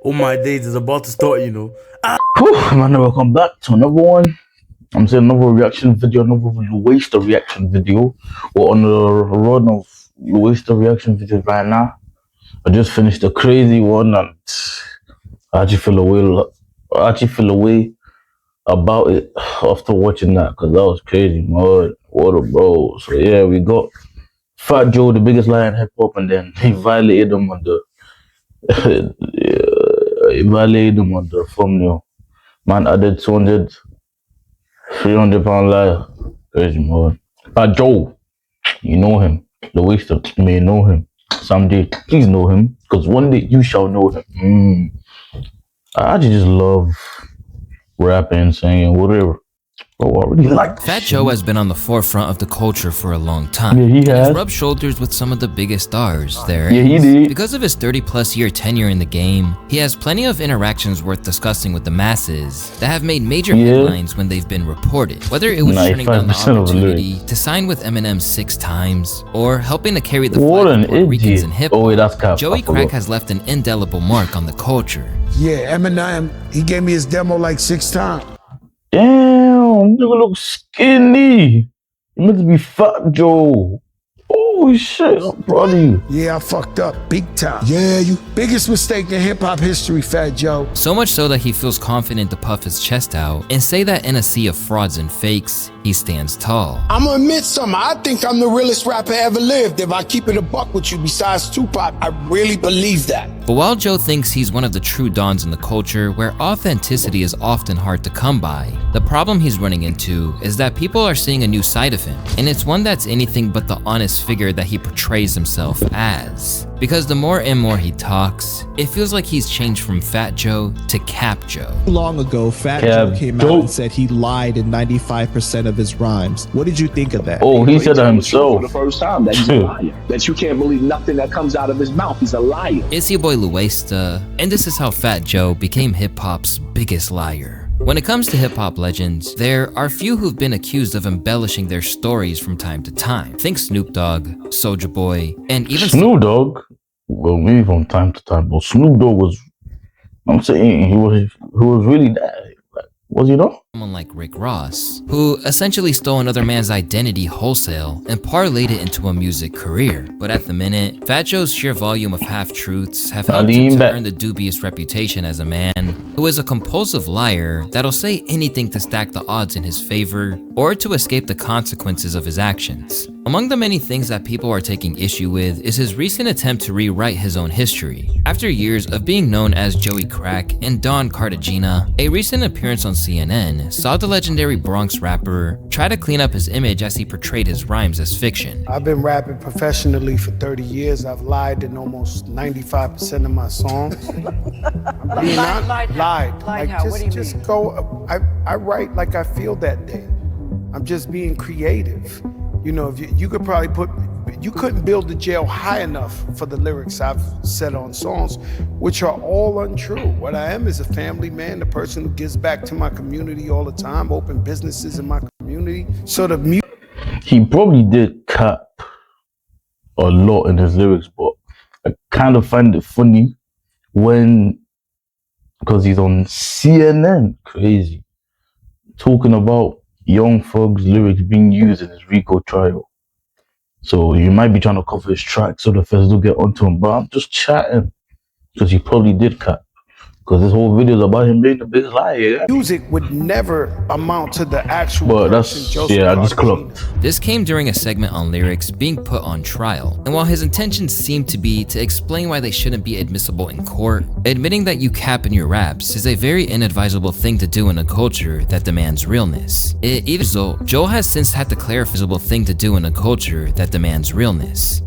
All my days is about to start, you know. Whew, man, welcome back to another one. I'm saying another reaction video, another Louaista reaction video. We're on the run of Louaista reaction videos right now. I just finished a crazy one and I actually feel away about it after watching that because that was crazy, man. What a bro. So yeah, we got Fat Joe, the biggest liar in hip hop, and then he violated him on the thumbnail. Man added 200, 300 pound liar. Crazy, man. Fat Joe, you know him. Louaista may know him. Someday, please know him, because one day you shall know him. I actually just love rapping, singing, whatever. Oh, I really like Fat Joe has been on the forefront of the culture for a long time. Yeah, he has. He's rubbed shoulders with some of the biggest stars there. Yeah, he did. Because of his 30+ year tenure in the game, he has plenty of interactions worth discussing with the masses that have made major headlines when they've been reported. Whether it was turning down the opportunity to sign with Eminem 6 times, or helping to carry the flag of Puerto Ricans in hip-hop, Joey Crack has left an indelible mark on the culture. Yeah, Eminem, he gave me his demo like 6 times. Damn, nigga look skinny. You meant to be Fat Joe. Oh shit, I'm proud of you. Yeah, I fucked up big time. Yeah, you biggest mistake in hip hop history, Fat Joe. So much so that he feels confident to puff his chest out and say that in a sea of frauds and fakes, he stands tall. I'm gonna admit something. I think I'm the realest rapper ever lived. If I keep it a buck with you besides Tupac, I really believe that. But while Joe thinks he's one of the true dons in the culture where authenticity is often hard to come by, the problem he's running into is that people are seeing a new side of him, and it's one that's anything but the honest figure that he portrays himself as. Because the more and more he talks, it feels like he's changed from Fat Joe to Cap Joe. Long ago, Fat Joe came out and said he lied in 95% of his rhymes. What did you think of that? Oh, he said that himself. For the first time that he's a liar. That you can't believe nothing that comes out of his mouth. He's a liar. It's your boy Louaista, and this is how Fat Joe became hip-hop's biggest liar. When it comes to hip-hop legends, there are few who've been accused of embellishing their stories from time to time. Think Snoop Dogg, Soulja Boy, and even Snoop Dogg. Well, maybe from time to time, but Snoop Dogg was, I'm saying, he was really that. Was he not? Someone like Rick Ross, who essentially stole another man's identity wholesale and parlayed it into a music career. But at the minute, Fat Joe's sheer volume of half-truths have helped him to earn the dubious reputation as a man who is a compulsive liar that'll say anything to stack the odds in his favor or to escape the consequences of his actions. Among the many things that people are taking issue with is his recent attempt to rewrite his own history. After years of being known as Joey Crack and Don Cartagena, a recent appearance on CNN saw the legendary Bronx rapper try to clean up his image as he portrayed his rhymes as fiction. I've been rapping professionally for 30 years. I've lied in almost 95% of my songs. I'm being lied. Like how? What do you just mean? go. I write like I feel that day. I'm just being creative. You know, if you could probably you couldn't build the jail high enough for the lyrics I've said on songs, which are all untrue. What I am is a family man, the person who gives back to my community all the time, open businesses in my community. So the music. He probably did cap a lot in his lyrics, but I kind of find it funny because he's on CNN, crazy, talking about Young Thug's lyrics being used in his Rico trial. So you might be trying to cover his track so the feds don't get onto him, but I'm just chatting because he probably did cap. Because this whole video is about him being the biggest liar. Music would never amount to the actual. But that's, yeah, I just clocked. This came during a segment on lyrics being put on trial, and while his intentions seemed to be to explain why they shouldn't be admissible in court, admitting that you cap in your raps is a very inadvisable thing to do in a culture that demands realness. Even so, Joe has since had to clarify thing to do in a culture that demands realness.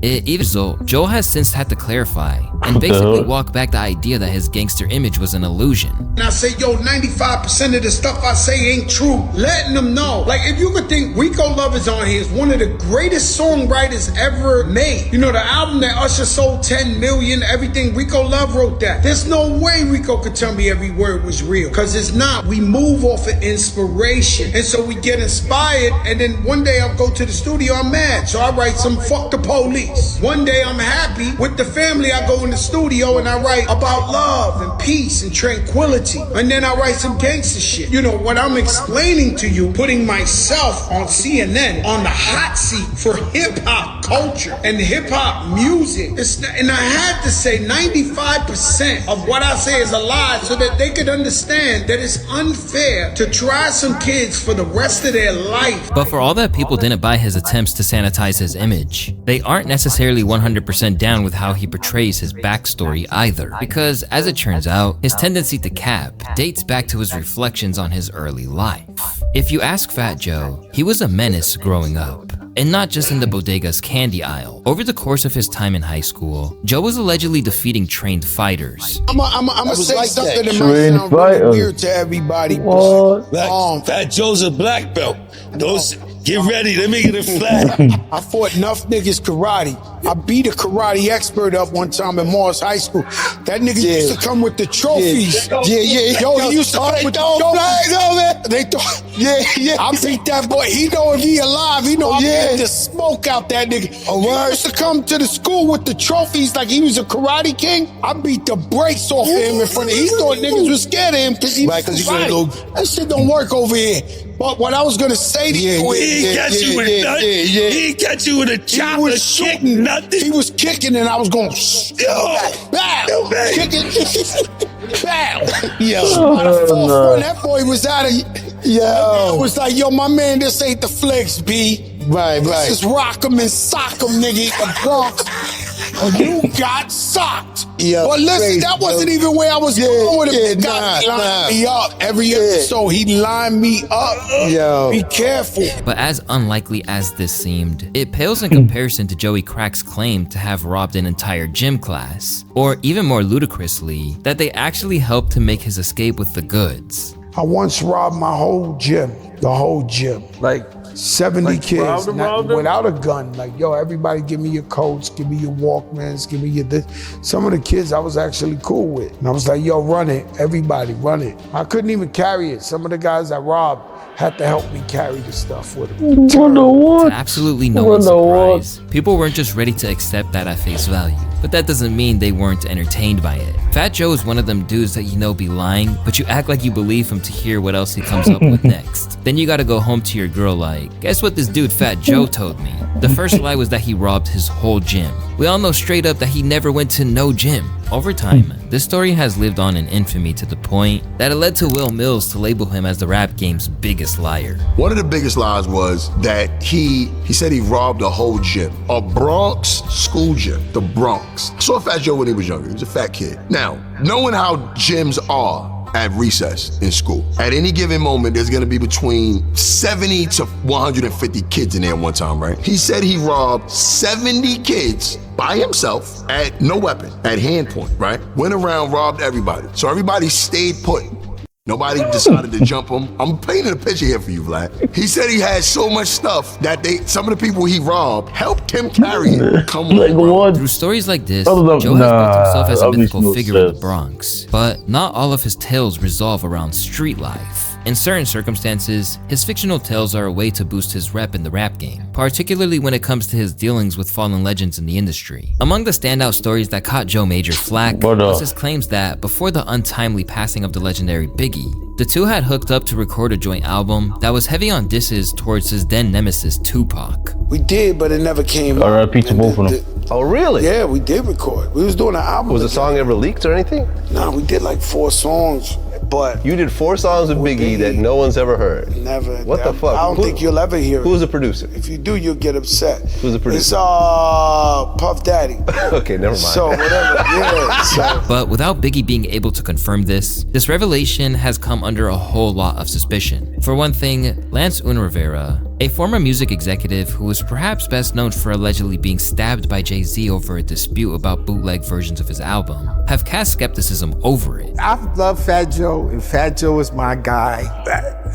Joe has since had to clarify and basically walk back the idea that his gangster image was was an illusion. And I say, yo, 95% of the stuff I say ain't true. Letting them know. Like, if you could think Rico Love is on here is one of the greatest songwriters ever made. You know, the album that Usher sold 10 million, everything, Rico Love wrote that. There's no way Rico could tell me every word was real. Because it's not. We move off of inspiration. And so we get inspired, and then one day I'll go to the studio, I'm mad. So I write some fuck the police. One day I'm happy with the family, I go in the studio and I write about love and peace and tranquility. And then I write some gangster shit. You know, what I'm explaining to you, putting myself on CNN, on the hot seat for hip-hop culture and hip-hop music. And I had to say 95% of what I say is a lie so that they could understand that it's unfair to try some kids for the rest of their life. But for all that people didn't buy his attempts to sanitize his image, they aren't necessarily 100% down with how he portrays his backstory either. Because as it turns out, his tendency to cap dates back to his reflections on his early life. If you ask Fat Joe, he was a menace growing up. And not just in the bodega's candy aisle. Over the course of his time in high school, Joe was allegedly defeating trained fighters. I'm gonna say like something that. that might sound really weird to everybody. Fat Joe's a black belt. Those, get ready, let me get a flag. I fought enough niggas karate. I beat a karate expert up one time in Morris High School. That nigga used to come with the trophies. Yeah. Yo, he used to come with the trophies. They thought, I beat that boy. He know if he alive. He know I beat the smoke out that nigga. He used to come to the school with the trophies like he was a karate king. I beat the brakes off him in front of him. He thought niggas was scared of him because he was fighting. That shit don't work over here. But what I was gonna say to you is, He ain't got you with nothing. He ain't got you with a chopper, kick, nothing. He was kicking and I was going, bow, kicking, bow. That boy was out of, it was like, yo, my man, this ain't the flex, B. Right. This is rock 'em and sock 'em, nigga, the Bronx. You got socked. But listen, that wasn't even where I was going with him. He lined me up every episode. He lined me up. Be careful. But as unlikely as this seemed, it pales in comparison to Joey Crack's claim to have robbed an entire gym class. Or even more ludicrously, that they actually helped to make his escape with the goods. I once robbed my whole gym, the whole gym. Like 70 kids robbed them? without a gun. Like, yo, everybody give me your coats, give me your Walkmans, give me your this. Some of the kids I was actually cool with. And I was like, yo, run it. Everybody, run it. I couldn't even carry it. Some of the guys I robbed had to help me carry the stuff with them. To absolutely no one's surprise, people weren't just ready to accept that at face value. But that doesn't mean they weren't entertained by it. Fat Joe is one of them dudes that you know be lying, but you act like you believe him to hear what else he comes up with next. Then you gotta go home to your girl like, guess what this dude Fat Joe told me? The first lie was that he robbed his whole gym. We all know straight up that he never went to no gym. Over time, this story has lived on in infamy to the point that it led to Will Mills to label him as the rap game's biggest liar. One of the biggest lies was that he said he robbed a whole gym, a Bronx school gym, the Bronx. I saw Fat Joe when he was younger. He was a fat kid. Now, knowing how gyms are at recess in school, at any given moment, there's gonna be between 70 to 150 kids in there one time, right? He said he robbed 70 kids by himself at no weapon, at hand point, right? Went around, robbed everybody. So everybody stayed put. Nobody decided to jump him. I'm painting a picture here for you, Vlad. He said he had so much stuff that some of the people he robbed helped him carry it. Come on, bro. Through stories like this, Joe has built himself as a mythical figure in the Bronx. But not all of his tales revolve around street life. In certain circumstances, his fictional tales are a way to boost his rep in the rap game, particularly when it comes to his dealings with fallen legends in the industry. Among the standout stories that caught Joe major flack was his claims that before the untimely passing of the legendary Biggie, the two had hooked up to record a joint album that was heavy on disses towards his then nemesis Tupac. We did, but it never came out. R.I.P. to both of them. Oh, really? Yeah, we did record. We was doing an album. Was the song ever leaked or anything? No, we did like 4 songs. But you did 4 songs with Biggie that no one's ever heard. Never. What the fuck? I don't think you'll ever hear it. Who's the producer? If you do, you'll get upset. Who's the producer? It's Puff Daddy. Okay, never mind. So whatever. But without Biggie being able to confirm this revelation has come under a whole lot of suspicion. For one thing, Lance Unrivera, a former music executive who was perhaps best known for allegedly being stabbed by Jay-Z over a dispute about bootleg versions of his album, have cast skepticism over it. I love Fat Joe, and Fat Joe is my guy.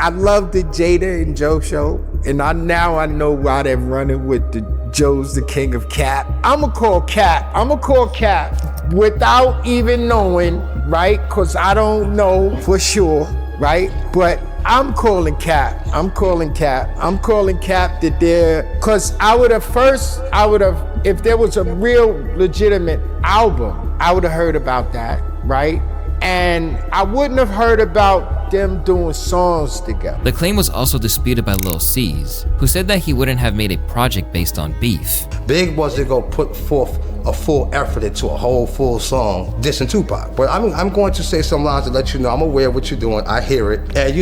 I love the Jada and Joe show, and now I know why they're running with the Joe's the king of Cap. I'ma call Cap without even knowing, right? Cause I don't know for sure, right? But I'm calling Cap that they're, cause if there was a real legitimate album, I would have heard about that, right? And I wouldn't have heard about them doing songs together. The claim was also disputed by Lil C's, who said that he wouldn't have made a project based on beef. Big wasn't gonna put forth a full effort into a whole full song dissing Tupac. But I'm going to say some lines to let you know I'm aware of what you're doing, I hear it. And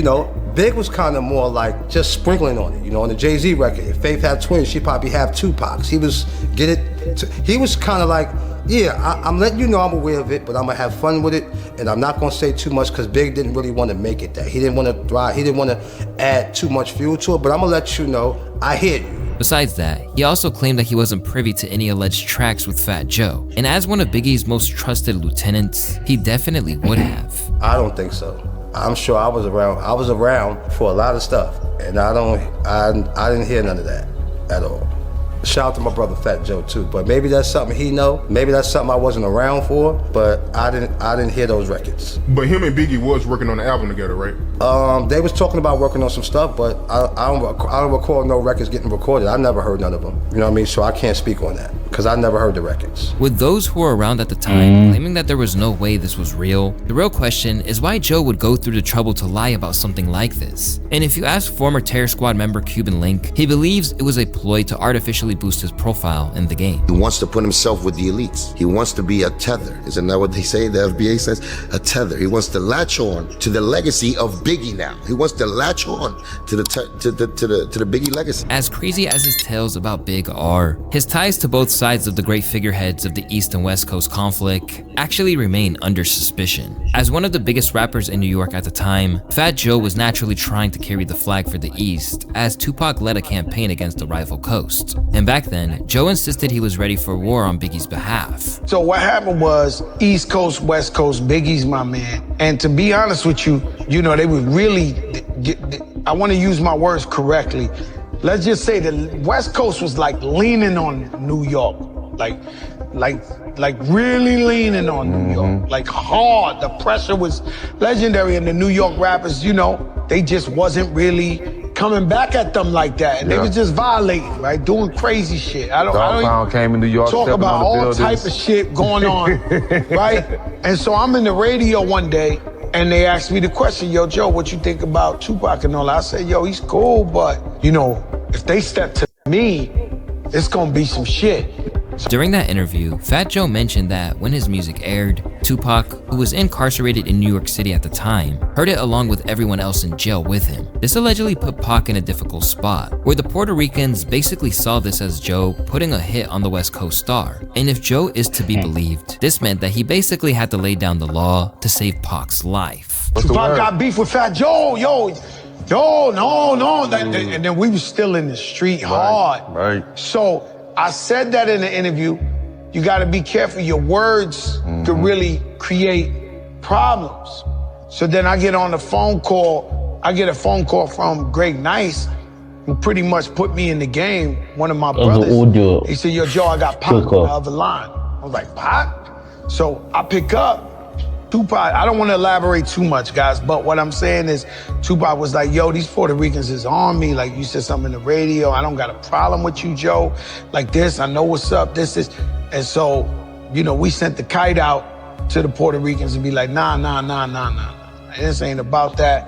Big was kind of more like just sprinkling on it. On the Jay-Z record, if Faith had twins, she'd probably have Tupacs. He was kind of like, yeah, I'm letting you know I'm aware of it, but I'm gonna have fun with it, and I'm not gonna say too much because Big didn't really want to make it that. He didn't want to thrive, he didn't want to add too much fuel to it, but I'm gonna let you know, I hear you. Besides that, he also claimed that he wasn't privy to any alleged tracks with Fat Joe, and as one of Biggie's most trusted lieutenants, he definitely would have. I don't think so. I'm sure I was around for a lot of stuff, and I didn't hear none of that at all. Shout out to my brother Fat Joe too, but maybe that's something he know. Maybe that's something I wasn't around for, but I didn't hear those records. But him and Biggie was working on the album together, right? They was talking about working on some stuff, but I don't recall no records getting recorded. I never heard none of them. You know what I mean? So I can't speak on that because I never heard the records. With those who were around at the time claiming that there was no way this was real, the real question is why Joe would go through the trouble to lie about something like this. And if you ask former Terror Squad member Cuban Link, he believes it was a ploy to artificially boost his profile in the game. He wants to put himself with the elites. He wants to be a tether. Isn't that what they say? The FBA says a tether. He wants to latch on to the legacy of Biggie now. He wants to latch on to the Biggie legacy. As crazy as his tales about Big are, his ties to both sides of the great figureheads of the East and West Coast conflict actually remain under suspicion. As one of the biggest rappers in New York at the time, Fat Joe was naturally trying to carry the flag for the East as Tupac led a campaign against the rival coast. And back then, Joe insisted he was ready for war on Biggie's behalf. So what happened was East Coast, West Coast, Biggie's my man. And to be honest with you, they would really, I want to use my words correctly. Let's just say the West Coast was like leaning on New York, like really leaning on New York, like hard. The pressure was legendary, and the New York rappers, they just wasn't really coming back at them like that, and they was just violating, right, doing crazy shit. I don't came in New York, talk about all type of shit going on, right? And so I'm in the radio one day, and they asked me the question, yo, Joe, what you think about Tupac and all that? I said, yo, he's cool, but if they step to me, it's gonna be some shit. During that interview, Fat Joe mentioned that when his music aired, Tupac, who was incarcerated in New York City at the time, heard it along with everyone else in jail with him. This allegedly put Pac in a difficult spot, where the Puerto Ricans basically saw this as Joe putting a hit on the West Coast star. And if Joe is to be believed, this meant that he basically had to lay down the law to save Pac's life. Tupac got beef with Fat Joe, no. And then we was still in the street hard. Right. So I said that in the interview, you gotta be careful. Your words could really create problems. So then I get a phone call from Greg Nice, who pretty much put me in the game, one of my brothers. He said, yo, Joe, I got Pac on the other line. I was like, Pac? So I pick up. Tupac, I don't want to elaborate too much, guys, but what I'm saying is Tupac was like, yo, these Puerto Ricans is on me. Like, you said something in the radio. I don't got a problem with you, Joe. Like this, I know what's up. This is, and so, we sent the kite out to the Puerto Ricans and be like, nah. This ain't about that.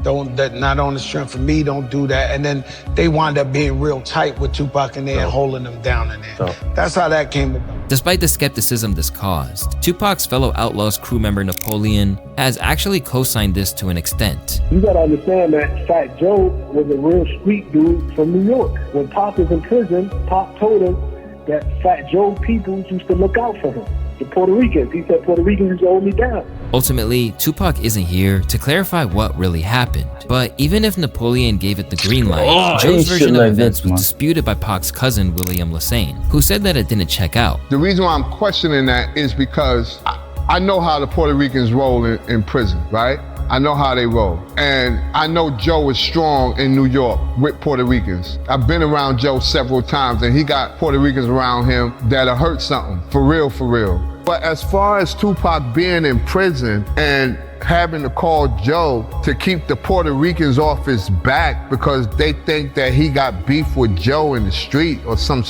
Not on the strength of me, don't do that. And then they wound up being real tight with Tupac in there and holding them down in there. That's how that came about. Despite the skepticism this caused, Tupac's fellow Outlaws crew member Napoleon has actually co-signed this to an extent. You gotta understand that Fat Joe was a real street dude from New York. When Pac was in prison, Pac told him that Fat Joe people used to look out for him. The Puerto Ricans, he said Puerto Ricans used to hold me down. Ultimately, Tupac isn't here to clarify what really happened, but even if Napoleon gave it the green light, Joe's version of events was disputed by Pac's cousin William Lassane, who said that it didn't check out. The reason why I'm questioning that is because I know how the Puerto Ricans roll in prison, right? I know how they roll. And I know Joe is strong in New York with Puerto Ricans. I've been around Joe several times and he got Puerto Ricans around him that'll hurt something, for real, for real. But as far as Tupac being in prison and having to call Joe to keep the Puerto Ricans off his back because they think that he got beef with Joe in the street or some,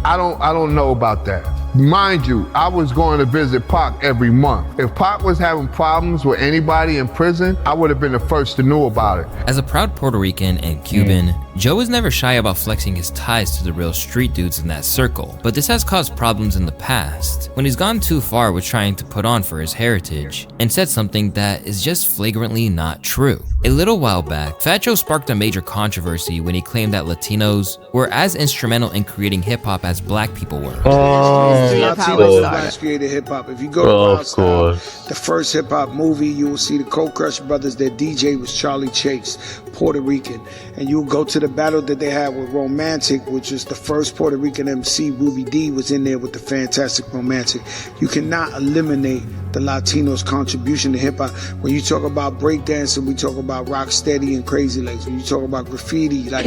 I don't know about that. Mind you, I was going to visit Pac every month. If Pac was having problems with anybody in prison, I would have been the first to know about it. As a proud Puerto Rican and Cuban, Joe was never shy about flexing his ties to the real street dudes in that circle, but this has caused problems in the past when he's gone too far with trying to put on for his heritage and said something that is just flagrantly not true. A little while back, Fat Joe sparked a major controversy when he claimed that Latinos were as instrumental in creating hip-hop as black people were. Latinos created hip-hop. If you go to Louaista, the first hip-hop movie, you will see the Cold Crush Brothers. Their DJ was Charlie Chase, Puerto Rican. And you'll go to the battle that they had with Romantic, which was the first Puerto Rican MC. Ruby D was in there with the Fantastic Romantic. You cannot eliminate the Latinos' contribution to hip-hop. When you talk about breakdancing, we talk about rock steady and crazy legs. When you talk about graffiti, like,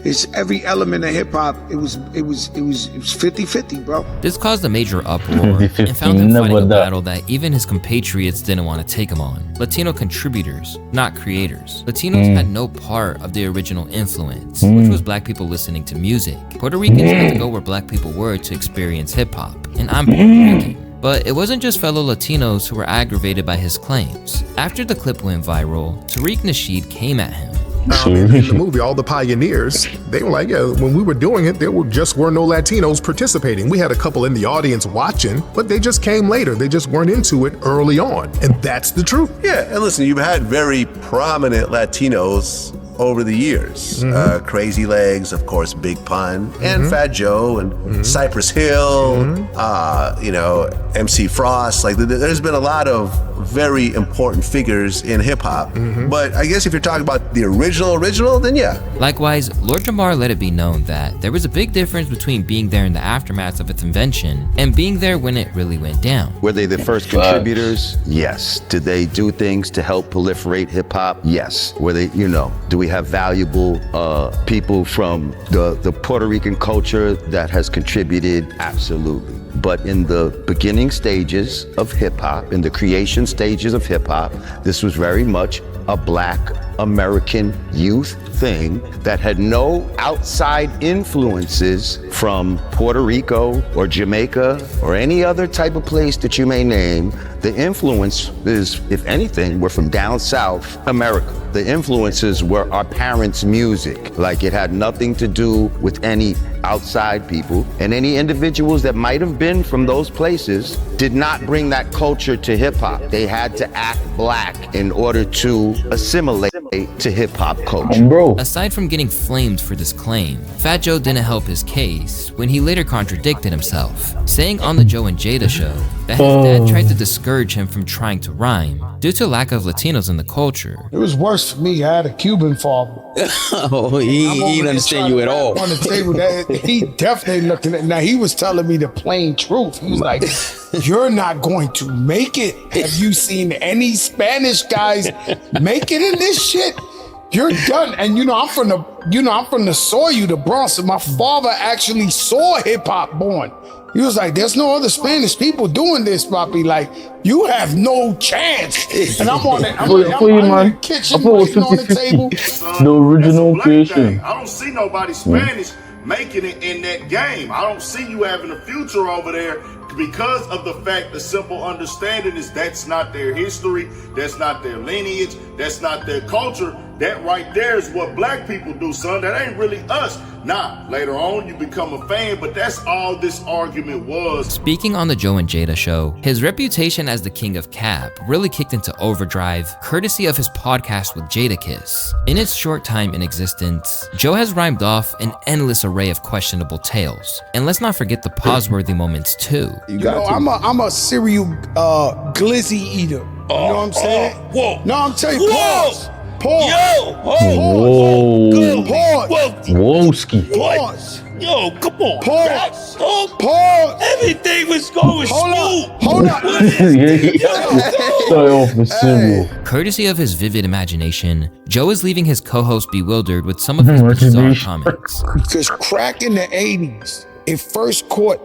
it's every element of hip-hop. It was 50-50, bro. This caused a major uproar and found him fighting a battle that even his compatriots didn't want to take him on. Latino contributors, not creators. Latinos had no part of the original influence, which was black people listening to music. Puerto Ricans had to go where black people were to experience hip-hop, and I'm Puerto Rican. But it wasn't just fellow Latinos who were aggravated by his claims. After the clip went viral, Tariq Nasheed came at him. In the movie, all the pioneers, they were like, yeah, when we were doing it, there just were no Latinos participating. We had a couple in the audience watching, but they just came later. They just weren't into it early on. And that's the truth. Yeah, and listen, you've had very prominent Latinos over the years. Crazy Legs, of course, Big Pun, and Fat Joe, and Cypress Hill, you know, MC Frost. Like, there's been a lot of very important figures in hip hop. But I guess if you're talking about the original, then yeah. Likewise, Lord Jamar let it be known that there was a big difference between being there in the aftermath of its invention and being there when it really went down. Were they the first contributors? Yes. Did they do things to help proliferate hip hop? Yes. Were they, you know, do we have valuable people from the Puerto Rican culture that has contributed? Absolutely. But in the beginning stages of hip hop, in the creation stages of hip hop, this was very much a black American youth thing that had no outside influences from Puerto Rico or Jamaica or any other type of place that you may name. The influences, if anything, were from down south America. The influences were our parents' music. Like, it had nothing to do with any outside people, and any individuals that might have been from those places did not bring that culture to hip hop. They had to act black in order to assimilate to hip hop culture. Aside from getting flamed for this claim, Fat Joe didn't help his case when he later contradicted himself, saying on the Joe and Jada show that his dad tried to discourage him from trying to rhyme due to lack of Latinos in the culture. It was worse for me. I had a Cuban father. He didn't understand you at all. On the table, he definitely looking at. Now, he was telling me the plain truth. He was like, "You're not going to make it. Have you seen any Spanish guys make it in this shit? You're done." And I'm from the soil, the Bronx. And my father actually saw hip hop born. He was like, "There's no other Spanish people doing this, Papi. Like, you have no chance." And I'm on it. I'm in the kitchen, waiting on the table. The original creation. I don't see nobody Spanish making it in that game. I don't see you having a future over there because of the fact, the simple understanding is that's not their history, that's not their lineage, that's not their culture. That right there is what black people do, son. That ain't really us. Nah, later on you become a fan, but that's all this argument was. Speaking on the Joe and Jada show, his reputation as the king of cap really kicked into overdrive courtesy of his podcast with Jadakiss. In its short time in existence, Joe has rhymed off an endless array of questionable tales. And let's not forget the pause-worthy moments too. I'm a cereal glizzy eater. Oh, You know what I'm saying? Whoa. No, I'm telling you, pause. Pause. Yo. Pause. Whoa-ski. Pause. Yo, come on. Pause. Pause. Everything was going smooth. Hold up. Sorry off the symbol. Courtesy of his vivid imagination, Joe is leaving his co-host bewildered with some of his bizarre comments. Because crack in the 80s, it first caught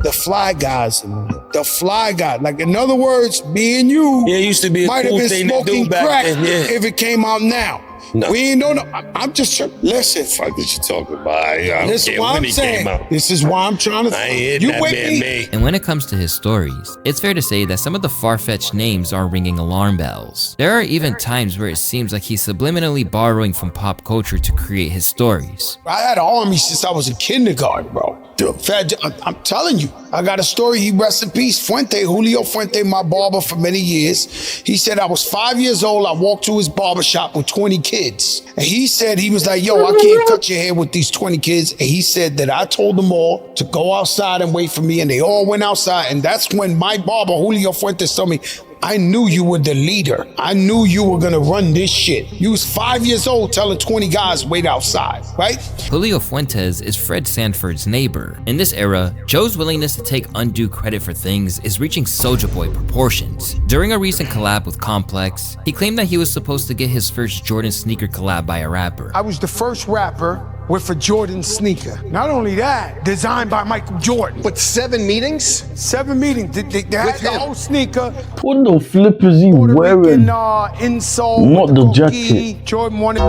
the fly guys. The fly guy. Like, in other words, me and you Yeah, it used to be a might cool have been thing to do smoking back crack then, yeah. if it came out now. No. We ain't know. I'm just listen. Fuck what you talking about? I don't This is care what when I'm he saying. came out. This is why I'm trying to. I ain't hear You that with man me? made. And when it comes to his stories, it's fair to say that some of the far-fetched names are ringing alarm bells. There are even times where it seems like he's subliminally borrowing from pop culture to create his stories. I had an army since I was in kindergarten, bro. I'm telling you, I got a story. He rest in peace. Julio Fuente, my barber for many years. He said I was 5 years old. I walked to his barber shop with 20 kids. And he said, he was like, yo, I can't cut your hair with these 20 kids. And he said that I told them all to go outside and wait for me. And they all went outside. And that's when my barber, Julio Fuentes, told me, I knew you were the leader. I knew you were gonna run this shit. You was 5 years old telling 20 guys wait outside, right? Julio Fuentes is Fred Sanford's neighbor. In this era, Joe's willingness to take undue credit for things is reaching Soulja Boy proportions. During a recent collab with Complex, he claimed that he was supposed to get his first Jordan sneaker collab by a rapper. I was the first rapper with a Jordan sneaker. Not only that, designed by Michael Jordan. But 7 meetings? 7 meetings. They had the whole sneaker. What the flip is he wearing? Insole. Not the jacket. Jordan wanted.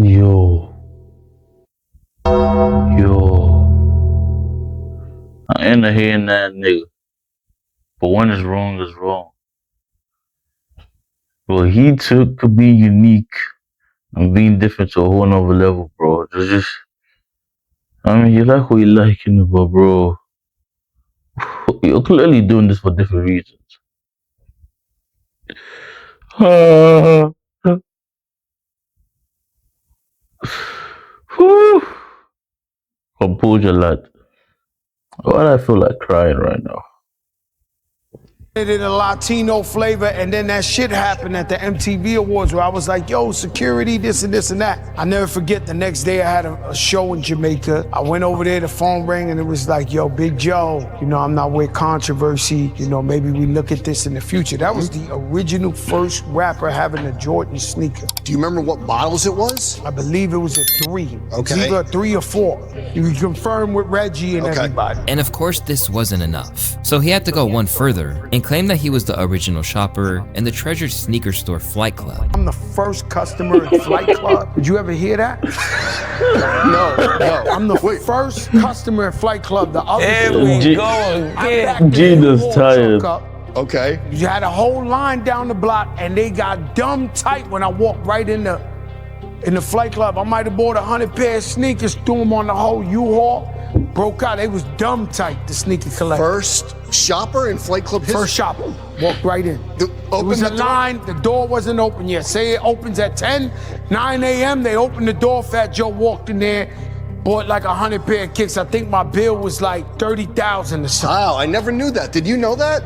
Yo. I ain't hearing that nigga. But when it's wrong, it's wrong. What he took could be unique and being different to a whole nother level, bro. It's just, I mean, you like what you like, but bro, you're clearly doing this for different reasons. Composure, lad. Why do I feel like crying right now? It in a Latino flavor, and then that shit happened at the MTV Awards where I was like, yo, security, this and this and that. I never forget, the next day I had a show in Jamaica. I went over there, the phone rang, and it was like, yo, Big Joe, you know, I'm not with controversy. You know, maybe we look at this in the future. That was the original first rapper having a Jordan sneaker. Do you remember what models it was? I believe it was a 3. Okay. It's either a 3 or 4. You can confirm with Reggie and everybody. And of course, this wasn't enough. So he had to go one further and claim that he was the original shopper in the treasured sneaker store Flight Club. I'm the first customer at Flight Club. Did you ever hear that? No. I'm the first customer at Flight Club. The other Gina's tired. Okay. You had a whole line down the block, and they got dumb tight when I walked right in the Flight Club. I might have bought 100 pair of sneakers, threw them on the whole U-Haul. Broke out. They was dumb tight, the sneaker collector. First shopper in Flight Club history? First shopper. Walked right in. It was a line. The door wasn't open yet. Say it opens at 9 a.m. They opened the door. Fat Joe walked in there, bought like 100 pair of kicks. I think my bill was like 30,000 or something. Wow, I never knew that. Did you know that?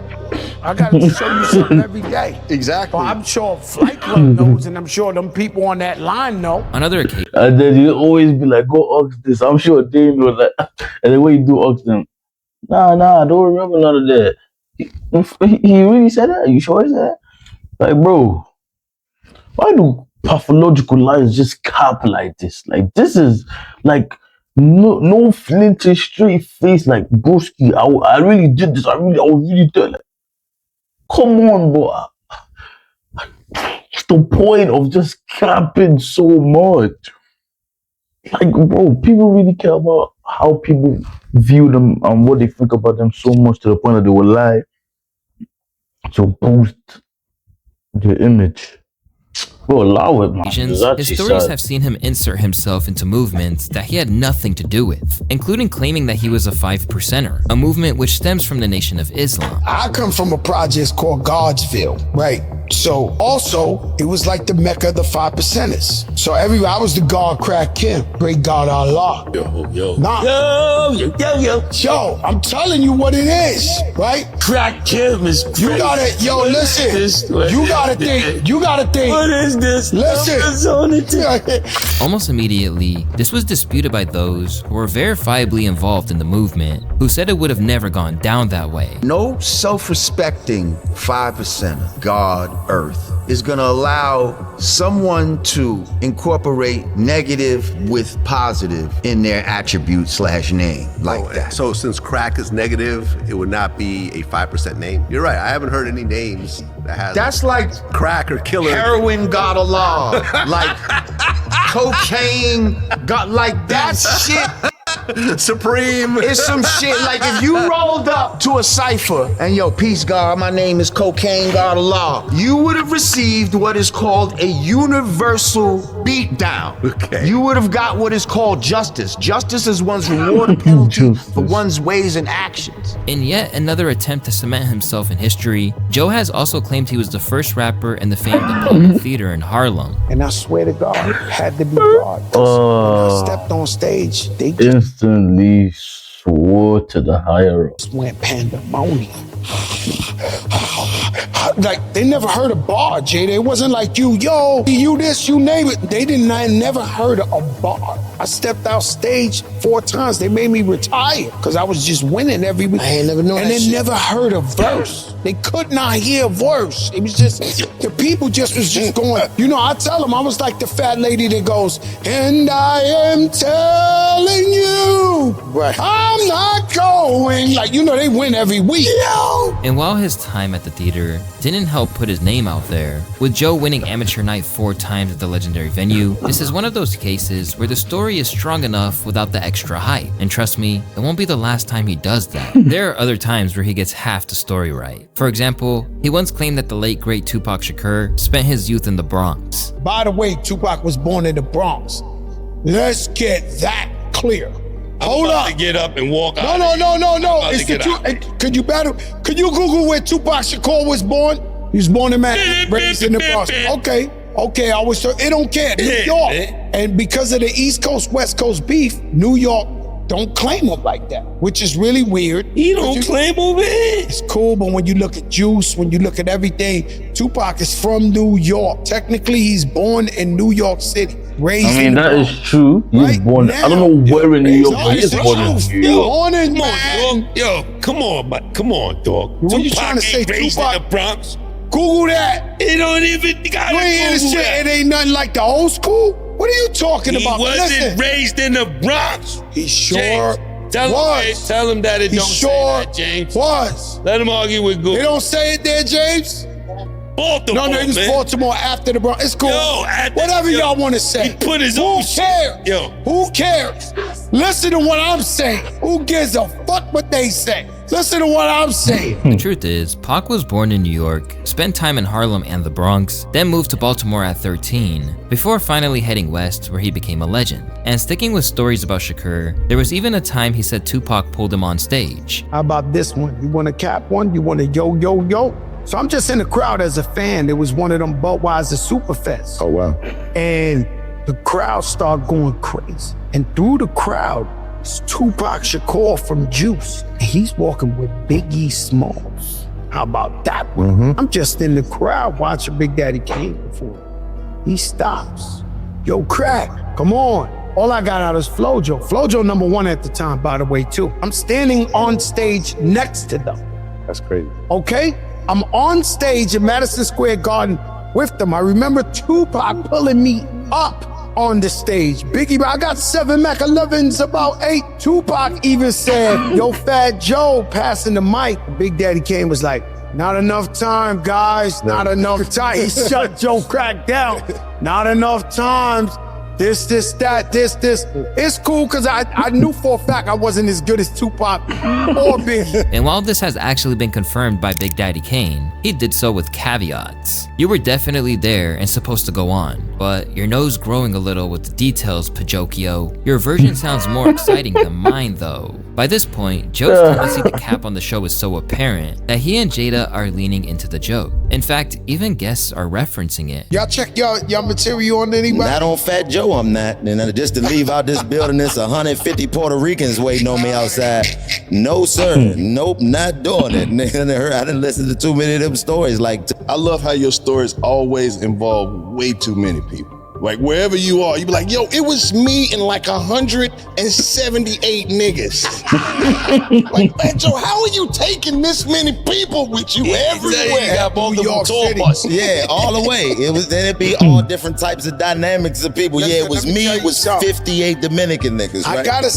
I got to show you something every day. Exactly. Well, I'm sure Flight Club knows, and I'm sure them people on that line know. Another occasion. And then you always be like, go ask this. I'm sure they know that. And then when you do ask them, nah, I don't remember none of that. He really said that? You sure he said that? Like, bro, why do pathological lies just cap like this? Like, this is like no flinty straight face. Like, broski, I really did this. I was really there. Like, come on, bro. What's the point of just capping so much? Like, bro, people really care about how people view them and what they think about them so much to the point that they will lie to boost their image. Bro, allow it, man. His stories have seen him insert himself into movements that he had nothing to do with, including claiming that he was a 5%er, a movement which stems from the Nation of Islam. I come from a project called Godsville, right? So also, it was like the Mecca of the 5%ers. So I was the God Crack Kim, great God Allah. Yo. Nah. Yo, I'm telling you what it is, right? Crack Kim is crazy. You gotta, listen. You gotta think. What is this? Listen. Almost immediately, this was disputed by those who were verifiably involved in the movement, who said it would have never gone down that way. No self-respecting 5%er, God, Earth, is gonna allow someone to incorporate negative with positive in their attribute/name like that. So since crack is negative, it would not be a 5% name? You're right, I haven't heard any names that has That's like crack or killer. Heroin, God Allah, like cocaine, God, like that shit. Supreme. It's some shit like if you rolled up to a cipher and yo, peace God, my name is Cocaine God Allah, you would have received what is called a universal beatdown. Okay. You would have got what is called justice. Justice is one's reward and penalty for one's ways and actions. In yet another attempt to cement himself in history, Joe has also claimed he was the first rapper in the famed Apollo Theater in Harlem. And I swear to God, it had to be God. When I stepped on stage, they instantly swore to the higher ups. Went pandemonium. Like, they never heard a bar, Jada. It wasn't like you this, you name it. I never heard a bar. I stepped out stage 4 times. They made me retire because I was just winning every week. I ain't never known And that they shit. never heard a verse. They could not hear a verse. It was just, the people just was just going, I tell them, I was like the fat lady that goes, and I am telling you, right. I'm not going. Like, they win every week. And while his time at the theater didn't help put his name out there, with Joe winning amateur night 4 times at the legendary venue, this is one of those cases where the story is strong enough without the extra hype. And trust me, it won't be the last time he does that. There are other times where he gets half the story right. For example, he once claimed that the late great Tupac Shakur spent his youth in the Bronx. By the way, Tupac was born in the Bronx. Let's get that clear. Hold up. To get up and walk out. No. It's the Could you Google where Tupac Shakur was born? He was born in Manhattan, raised in the Bronx. Okay, I was it don't care. New York. And because of the East Coast, West Coast beef, New York don't claim him like that, which is really weird. He don't claim him, man. It's cool, but when you look at Juice, when you look at everything, Tupac is from New York. Technically, he's born in New York City. Raised in the that Bronx. is true. He's born. I don't know where in New York, but he's born in New York. Come on, dog. What are you trying to say, raised Tupac? in the Bronx? Google that. He don't even gotta You ain't hear this Google shit. that. It ain't nothing like the old school. What are you talking He about? wasn't Listen, raised in the Bronx. he sure James, tell was. him that it He don't sure say that, James. was. Let him argue with Google. They don't say it there, James. Baltimore, No, it was man. Baltimore after the Bronx. It's cool. Whatever y'all want to say. He put his Who own cares? shit. Yo. Who cares? Listen to what I'm saying. Who gives a fuck what they say? Listen to what I'm saying. The truth is, Pac was born in New York, spent time in Harlem and the Bronx, then moved to Baltimore at 13, before finally heading west where he became a legend. And sticking with stories about Shakur, there was even a time he said Tupac pulled him on stage. How about this one? You want a cap one? You want a yo? So I'm just in the crowd as a fan. There was one of them Budweiser Superfests. Oh, wow. And the crowd started going crazy. And through the crowd, it's Tupac Shakur from Juice. And he's walking with Biggie Smalls. How about that one? I'm just in the crowd watching Big Daddy Kane before. He stops. Yo, Crack, come on. All I got out is Flojo. Flojo #1 at the time, by the way, too. I'm standing on stage next to them. That's crazy. Okay? I'm on stage in Madison Square Garden with them. I remember Tupac pulling me up on the stage. Biggie, I got 7 Mac 11s, about 8. Tupac even said, yo, Fat Joe, passing the mic. Big Daddy Kane was like, not enough time, guys, not enough time. He shut Joe Crack down. Not enough times. This, that. It's cool because I knew for a fact I wasn't as good as Tupac or Biggie. And while this has actually been confirmed by Big Daddy Kane, he did so with caveats. You were definitely there and supposed to go on, but your nose growing a little with the details, Pajokio. Your version sounds more exciting than mine though. By this point, Joe's tendency to cap on the show is so apparent that he and Jada are leaning into the joke. In fact, even guests are referencing it. Y'all check y'all material on anybody? Not on Fat Joe, I'm not. And just to leave out this building, there's 150 Puerto Ricans waiting on me outside. No, sir. Nope, not doing it. I didn't listen to too many of them stories. I love how your stories always involve way too many people. Like wherever you are, you be like, yo, it was me and like 178 niggas. Like, Fat Joe, how are you taking this many people with you everywhere? You got both of them tour buses. Yeah, all the way. It'd be all different types of dynamics of people. Yeah, it was me, it was 58 Dominican niggas, right? I gotta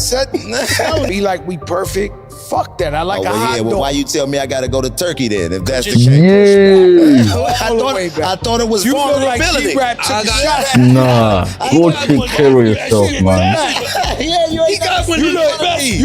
be like, we perfect. Fuck that. I like a hot dog. Well, why you tell me I gotta go to Turkey then? If that's the case. I thought it was vulnerability. Nah, go take care of yourself, man. Yeah, you ain't got one. You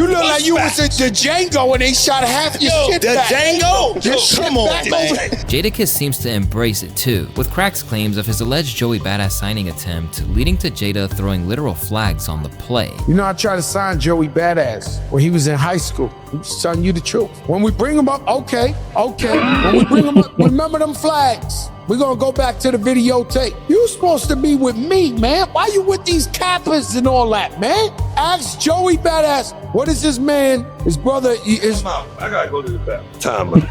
look like you was at the Django and they shot half your shit back. Django? Come on, man. Jadakiss seems to embrace it too, with Crack's claims of his alleged Joey Badass signing attempt leading to Jada throwing literal flags on the play. You know, I tried to sign Joey Badass when he was in high school. I'm just telling you the truth. When we bring him up, okay. When we bring him up, remember them flags. We're gonna go back to the videotape. You supposed to be with me, man. Why you with these cappers and all that, man? Ask Joey Badass, what is this man, his brother, is... I gotta go to the bathroom. Time, but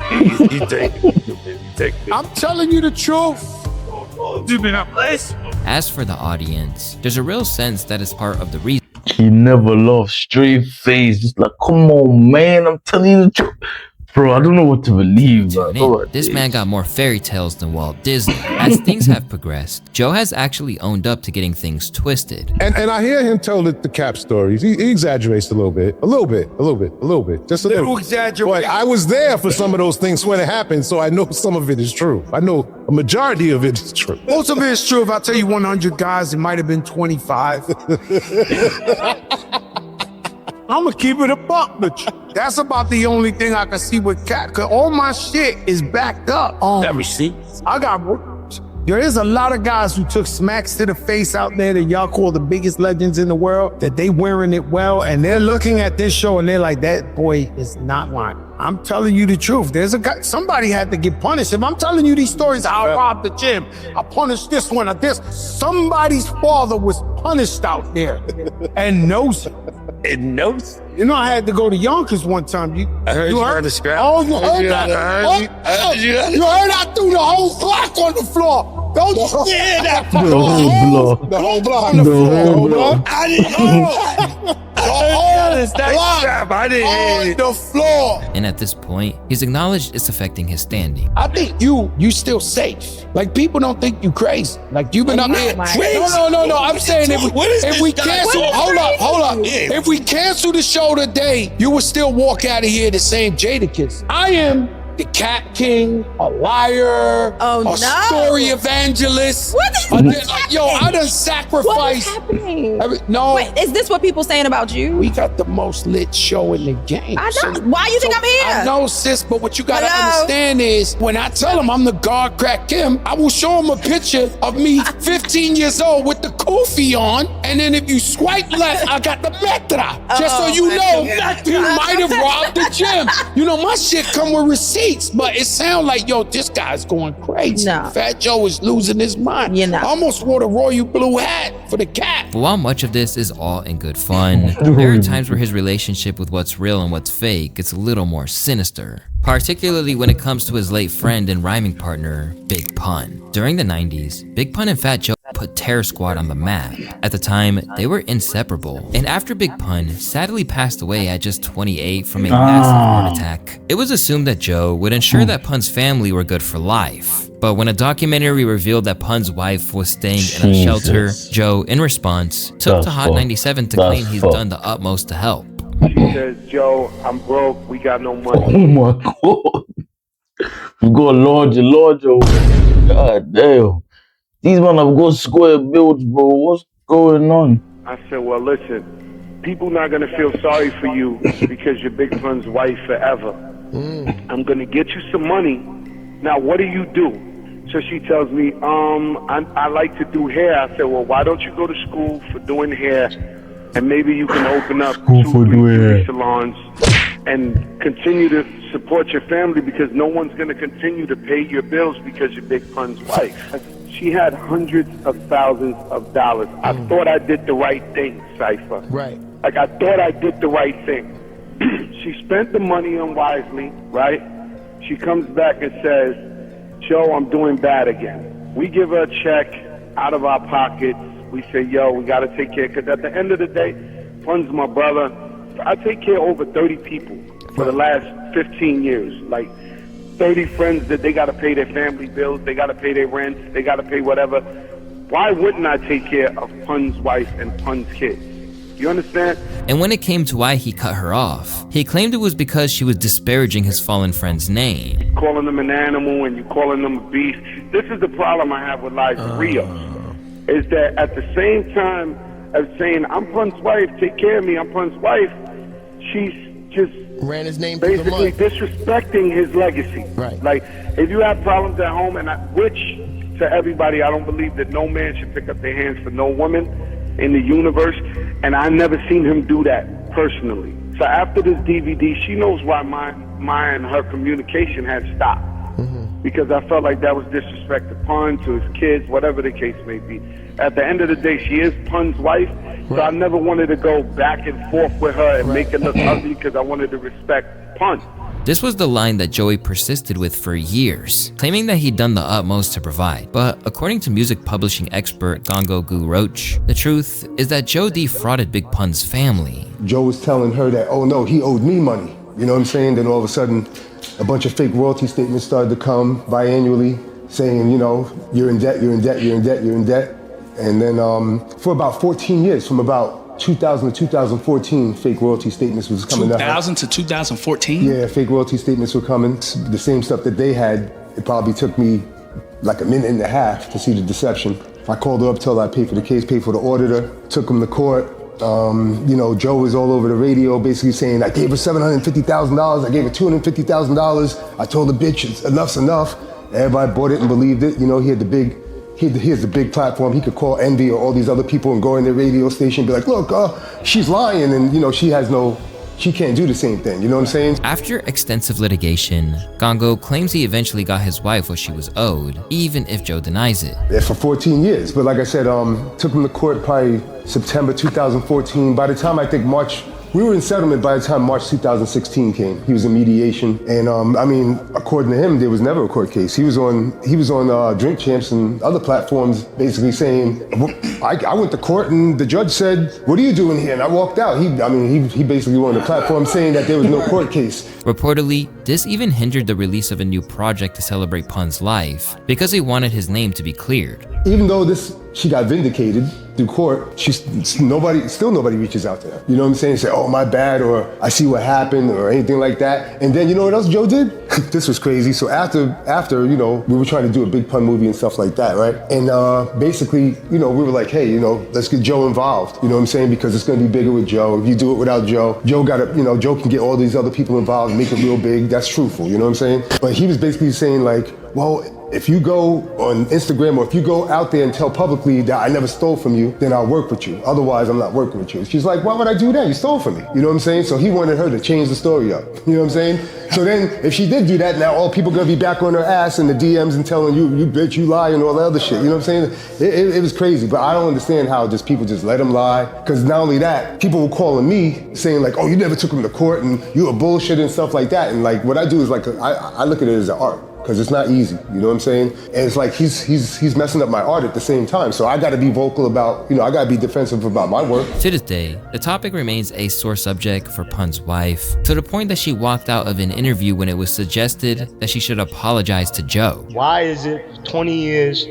he take it. I'm telling you the truth. As for the audience, there's a real sense that it's part of the reason he never loved straight face. Just like, come on, man, I'm telling you the truth. Bro, I don't know what to believe. This man got more fairy tales than Walt Disney. As things have progressed, Joe has actually owned up to getting things twisted. And I hear him tell the Cap stories. He exaggerates a little bit. Just a little. But I was there for some of those things when it happened, so I know some of it is true. I know a majority of it is true. Most of it is true. If I tell you 100 guys, it might have been 25. I'm gonna keep it a buck, but that's about the only thing I can see with Cat, cause all my shit is backed up. Receipts. I got receipts. There is a lot of guys who took smacks to the face out there that y'all call the biggest legends in the world, that they wearing it well, and they're looking at this show and they're like, that boy is not lying. I'm telling you the truth. There's a guy, somebody had to get punished. If I'm telling you these stories, I robbed the gym, I punished this one or this. Somebody's father was punished out there and knows it. It knows. You know, I had to go to Yonkers one time. You heard the scrap. Oh, you heard that? You heard I threw the whole block on the floor. Don't you hear that? The whole block. I didn't know. I didn't hear the floor. And at this point, he's acknowledged it's affecting his standing. I think you still safe. Like, people don't think you crazy. Like, you've been up there. No. I'm saying if we cancel, hold up. If we cancel the show today, you will still walk out of here the same Jadakiss. I am the Cat King, a liar, story evangelist. I done sacrificed. What is happening? No. Wait, is this what people saying about you? We got the most lit show in the game. I know. Why you think I'm here? I know, sis, but what you gotta understand is, when I tell them I'm the God Crack Kim, I will show them a picture of me 15 years old with the kufi on, and then if you swipe left, I got the metra. Just so you know, you might have robbed the gym. You know, my shit come with receipts. But it sounds like, yo, this guy's going crazy. No. Fat Joe is losing his mind. You know. I almost wore the royal blue hat for the cat. But while much of this is all in good fun, there are times where his relationship with what's real and what's fake gets a little more sinister. Particularly when it comes to his late friend and rhyming partner, Big Pun. During the 90s, Big Pun and Fat Joe put Terror Squad on the map. At the time, they were inseparable. And after Big Pun sadly passed away at just 28 from a massive heart attack, it was assumed that Joe would ensure that Pun's family were good for life. But when a documentary revealed that Pun's wife was staying in a shelter, Joe, in response, took to Hot 97 to claim he's done the utmost to help. She says, Joe, I'm broke. We got no money. Oh my God. You go larger. God damn. These men have got square builds, bro. What's going on? I said, well, listen, people not going to feel sorry for you because you're Big Pun's wife forever. I'm going to get you some money. Now, what do you do? So she tells me, I like to do hair. I said, well, why don't you go to school for doing hair and maybe you can open up 2 or 3 beauty salons and continue to support your family, because no one's going to continue to pay your bills because you're Big Pun's wife. She had hundreds of thousands of dollars. I thought I did the right thing, Cypher. Right. Like, I thought I did the right thing. She spent the money unwisely, right? She comes back and says, Joe, I'm doing bad again. We give her a check out of our pockets. We say, yo, we got to take care, because at the end of the day, Pun's my brother. I take care of over 30 people for the last 15 years. Like, 30 friends that they got to pay their family bills, they got to pay their rent, they got to pay whatever. Why wouldn't I take care of Pun's wife and Pun's kids? You understand? And when it came to why he cut her off, he claimed it was because she was disparaging his fallen friend's name. Calling them an animal and you calling them a beast. This is the problem I have with Liza Rios, is that at the same time as saying, I'm Pun's wife, take care of me, I'm Pun's wife, she's just ran his name basically disrespecting his legacy. Right. Like, if you have problems at home, which to everybody, I don't believe that no man should pick up their hands for no woman in the universe, and I never seen him do that personally. So after this DVD, she knows why my and her communication had stopped. Because I felt like that was disrespect to Pun, to his kids, whatever the case may be. At the end of the day, she is Pun's wife, so I never wanted to go back and forth with her and make it look ugly, because I wanted to respect Pun. This was the line that Joey persisted with for years, claiming that he'd done the utmost to provide. But according to music publishing expert Gongo Gu Roach, the truth is that Joe defrauded Big Pun's family. Joe was telling her that, oh no, he owed me money. You know what I'm saying? Then all of a sudden, a bunch of fake royalty statements started to come biannually saying, you know, you're in debt, you're in debt, you're in debt, you're in debt. And then for about 14 years, from about 2000 to 2014, fake royalty statements was coming out. 2000 to 2014? Yeah, fake royalty statements were coming. The same stuff that they had, it probably took me like a minute and a half to see the deception. I called her up, told her I paid for the case, paid for the auditor, took him to court. You know, Joe was all over the radio basically saying, I gave her $750,000, I gave her $250,000. I told the bitch, enough's enough. Everybody bought it and believed it. You know, he has the big platform. He could call Envy or all these other people and go in their radio station and be like, look, she's lying. And, you know, she can't do the same thing. You know what I'm saying? After extensive litigation, Gongo claims he eventually got his wife what she was owed, even if Joe denies it. Yeah, for 14 years. But like I said, took him to court probably September 2014. By the time I think March, we were in settlement by the time March 2016 came. He was in mediation. And I mean, according to him, there was never a court case. He was on Drink Champs and other platforms basically saying, I went to court and the judge said, what are you doing here? And I walked out. He basically went on the platform saying that there was no court case. Reportedly, this even hindered the release of a new project to celebrate Pun's life because he wanted his name to be cleared. Even though she got vindicated through court, still nobody reaches out to her. You know what I'm saying? Say, oh, my bad, or I see what happened, or anything like that. And then you know what else Joe did? This was crazy. So after, you know, we were trying to do a Big Pun movie and stuff like that, right? And basically, you know, we were like, hey, you know, let's get Joe involved. You know what I'm saying? Because it's gonna be bigger with Joe. If you do it without Joe, Joe can get all these other people involved and make it real big. That's truthful, you know what I'm saying? But he was basically saying like, well, if you go on Instagram or if you go out there and tell publicly that I never stole from you, then I'll work with you. Otherwise, I'm not working with you. She's like, why would I do that? You stole from me. You know what I'm saying? So he wanted her to change the story up. You know what I'm saying? So then if she did do that, now all people gonna be back on her ass in the DMs and telling you bitch, you lie and all that other shit. You know what I'm saying? It was crazy, but I don't understand how just people just let him lie. Because not only that, people were calling me saying like, oh, you never took him to court and you were bullshit and stuff like that. And like what I do is like, I look at it as an art. Because it's not easy, you know what I'm saying? And it's like he's messing up my art at the same time. So I gotta be vocal about, you know, I gotta be defensive about my work. To this day, the topic remains a sore subject for Pun's wife, to the point that she walked out of an interview when it was suggested that she should apologize to Joe. Why is it 20 years,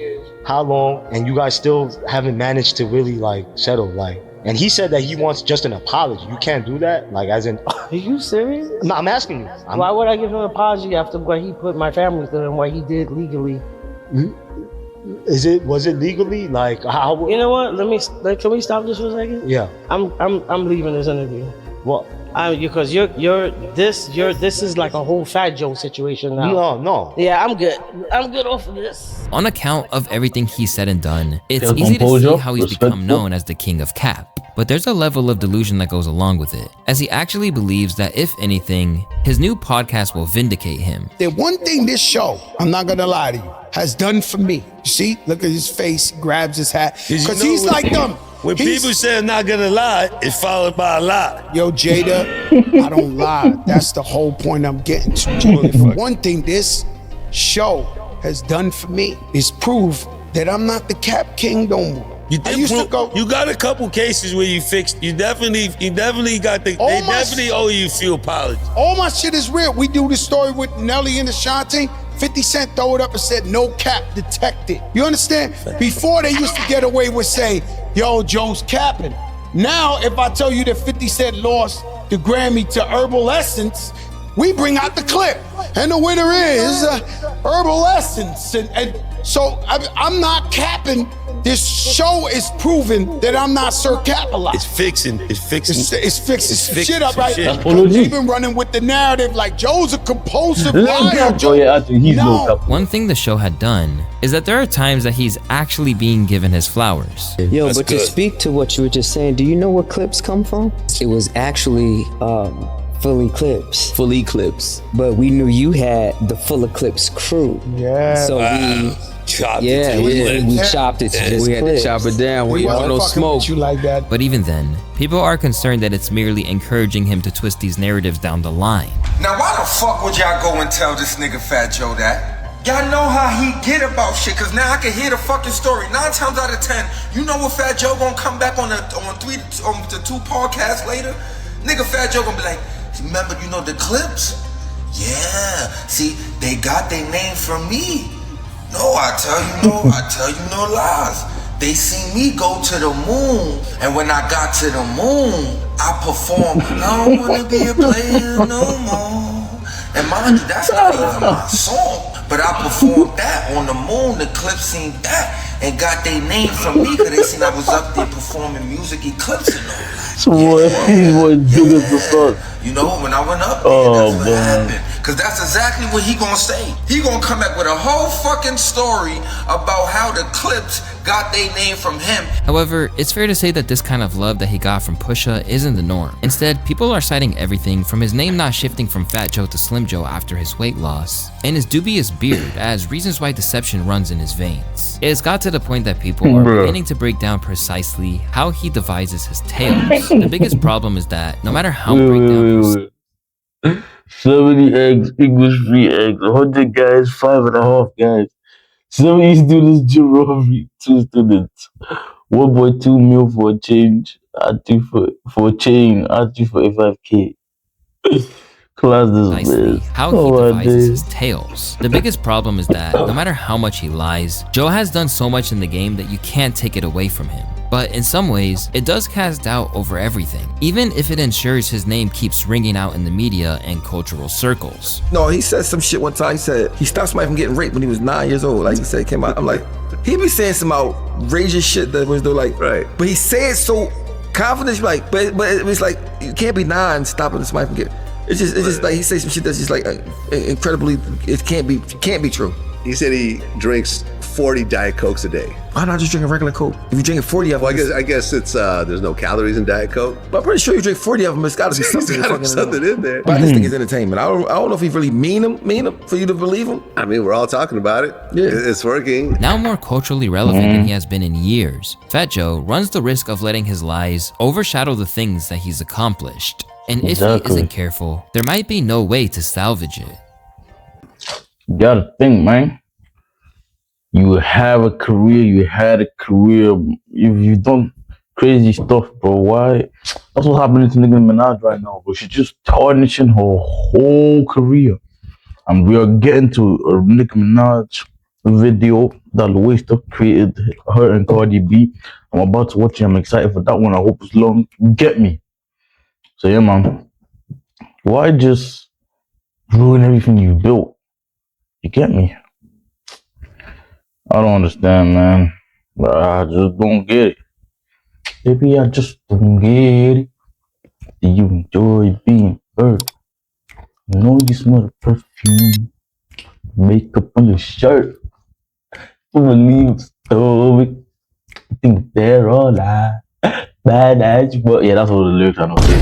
how long, and you guys still haven't managed to really like settle, like? And he said that he wants just an apology. You can't do that? Like, as in... Are you serious? No, I'm asking you. Why would I give him an apology after what he put my family through and what he did legally? Was it legally? Like, how... You know what? Can we stop this for a second? Yeah. I'm leaving this interview. What? Because this is like a whole Fat Joe situation now. No. Yeah, I'm good. I'm good off of this. On account of everything he said and done, it's easy to see how he's become known as the King of Cap. But there's a level of delusion that goes along with it, as he actually believes that if anything, his new podcast will vindicate him. The one thing this show, I'm not gonna lie to you, has done for me. You see, look at his face, grabs his hat, because he's like them. When people say I'm not gonna lie, it's followed by a lie. Yo, Jada, I don't lie. That's the whole point I'm getting to, Jada. One thing this show has done for me is prove that I'm not the Cap King no more. You got a couple cases where you fixed. You definitely got the. They definitely owe you a few apologies. All my shit is real. We do the story with Nelly and Ashanti. 50 Cent throw it up and said, no cap detected. You understand? Before they used to get away with saying, yo, Joe's capping. Now, if I tell you that 50 Cent lost the Grammy to Herbal Essence, we bring out the clip. And the winner is Herbal Essence. And so I'm not capping. This show is proving that I'm not Sir Cap-a-Lot. It's fixing shit up, right? We've been running with the narrative like Joe's a compulsive liar. One thing the show had done is that there are times that he's actually being given his flowers. Yo, that's but good. To speak to what you were just saying, do you know where clips come from? It was actually Full Eclipse. Full Eclipse. But we knew you had the Full Eclipse crew. Yeah. So we chopped we chopped it. We had to chop it down. We wasn't no smoke. You like that. But even then, people are concerned that it's merely encouraging him to twist these narratives down the line. Now why the fuck would y'all go and tell this nigga Fat Joe that? Y'all know how he get about shit, cause now I can hear the fucking story. 9 times out of 10, you know what Fat Joe gonna come back on the 2 podcasts later? Nigga Fat Joe gonna be like, remember you know the clips? Yeah, see, they got their name from me. No, I tell you no lies. They see me go to the moon, and when I got to the moon, I performed, I don't wanna be a player no more. And mind you, that's not even my song, but I performed that on the moon. The Clips seen that and got their name from me, cause they seen I was up there performing music Eclipse and all that. So you know, when I went up there, that's what happened. Cause that's exactly what he gonna say. He gonna come back with a whole fucking story about how the Clips got their name from him. However, it's fair to say that this kind of love that he got from Pusha isn't the norm. Instead, people are citing everything from his name not shifting from Fat Joe to Slim Joe after his weight loss, and his dubious beard as reasons why deception runs in his veins. It has got to the point that people are beginning to break down precisely how he devises his tales. The biggest problem is that no matter how breakdown 70 eggs, English 3 eggs, 100 guys, 5.5 guys. 70 students, gym robbery, 2 students. 1.2 mil for a change, for a chain, R2 for 45K. Class this how he devises his tales. The biggest problem is that no matter how much he lies, Joe has done so much in the game that you can't take it away from him. But in some ways, it does cast doubt over everything, even if it ensures his name keeps ringing out in the media and cultural circles. No, he said some shit one time. He said he stopped somebody from getting raped when he was 9 years old. Like he said, came out. I'm like, he be saying some outrageous shit that was like, right. But he said so confident, like, but it's like you can't be 9 stopping somebody from getting. It's just like he says some shit that's just like incredibly. It can't be true. He said he drinks 40 Diet Cokes a day. Why not just drink a regular Coke? If you're drinking 40 of them, well, I guess it's there's no calories in Diet Coke. But I'm pretty sure you drink 40 of them. It's got to be something. Something in there. But I just think it's entertainment. I don't know if he really mean him for you to believe him. I mean, we're all talking about it. Yeah, it's working. Now more culturally relevant than he has been in years, Fat Joe runs the risk of letting his lies overshadow the things that he's accomplished. And if he isn't careful, there might be no way to salvage it. You gotta think, man. You have a career, you had a career. If you've done crazy stuff, bro, why? That's what's happening to Nicki Minaj right now, bro. She's just tarnishing her whole career. And we are getting to a Nicki Minaj video that Louaista created, her and Cardi B. I'm about to watch it. I'm excited for that one. I hope it's long. Get me. So yeah, man. Why just ruin everything you built? You get me? I don't understand, man. But I just don't get it. Baby, I just don't get it. Do you enjoy being hurt? I know you smell the perfume, makeup on your shirt. Believe the story. I think they're all lies. Bad edge, but yeah, that's all the lyrics I know.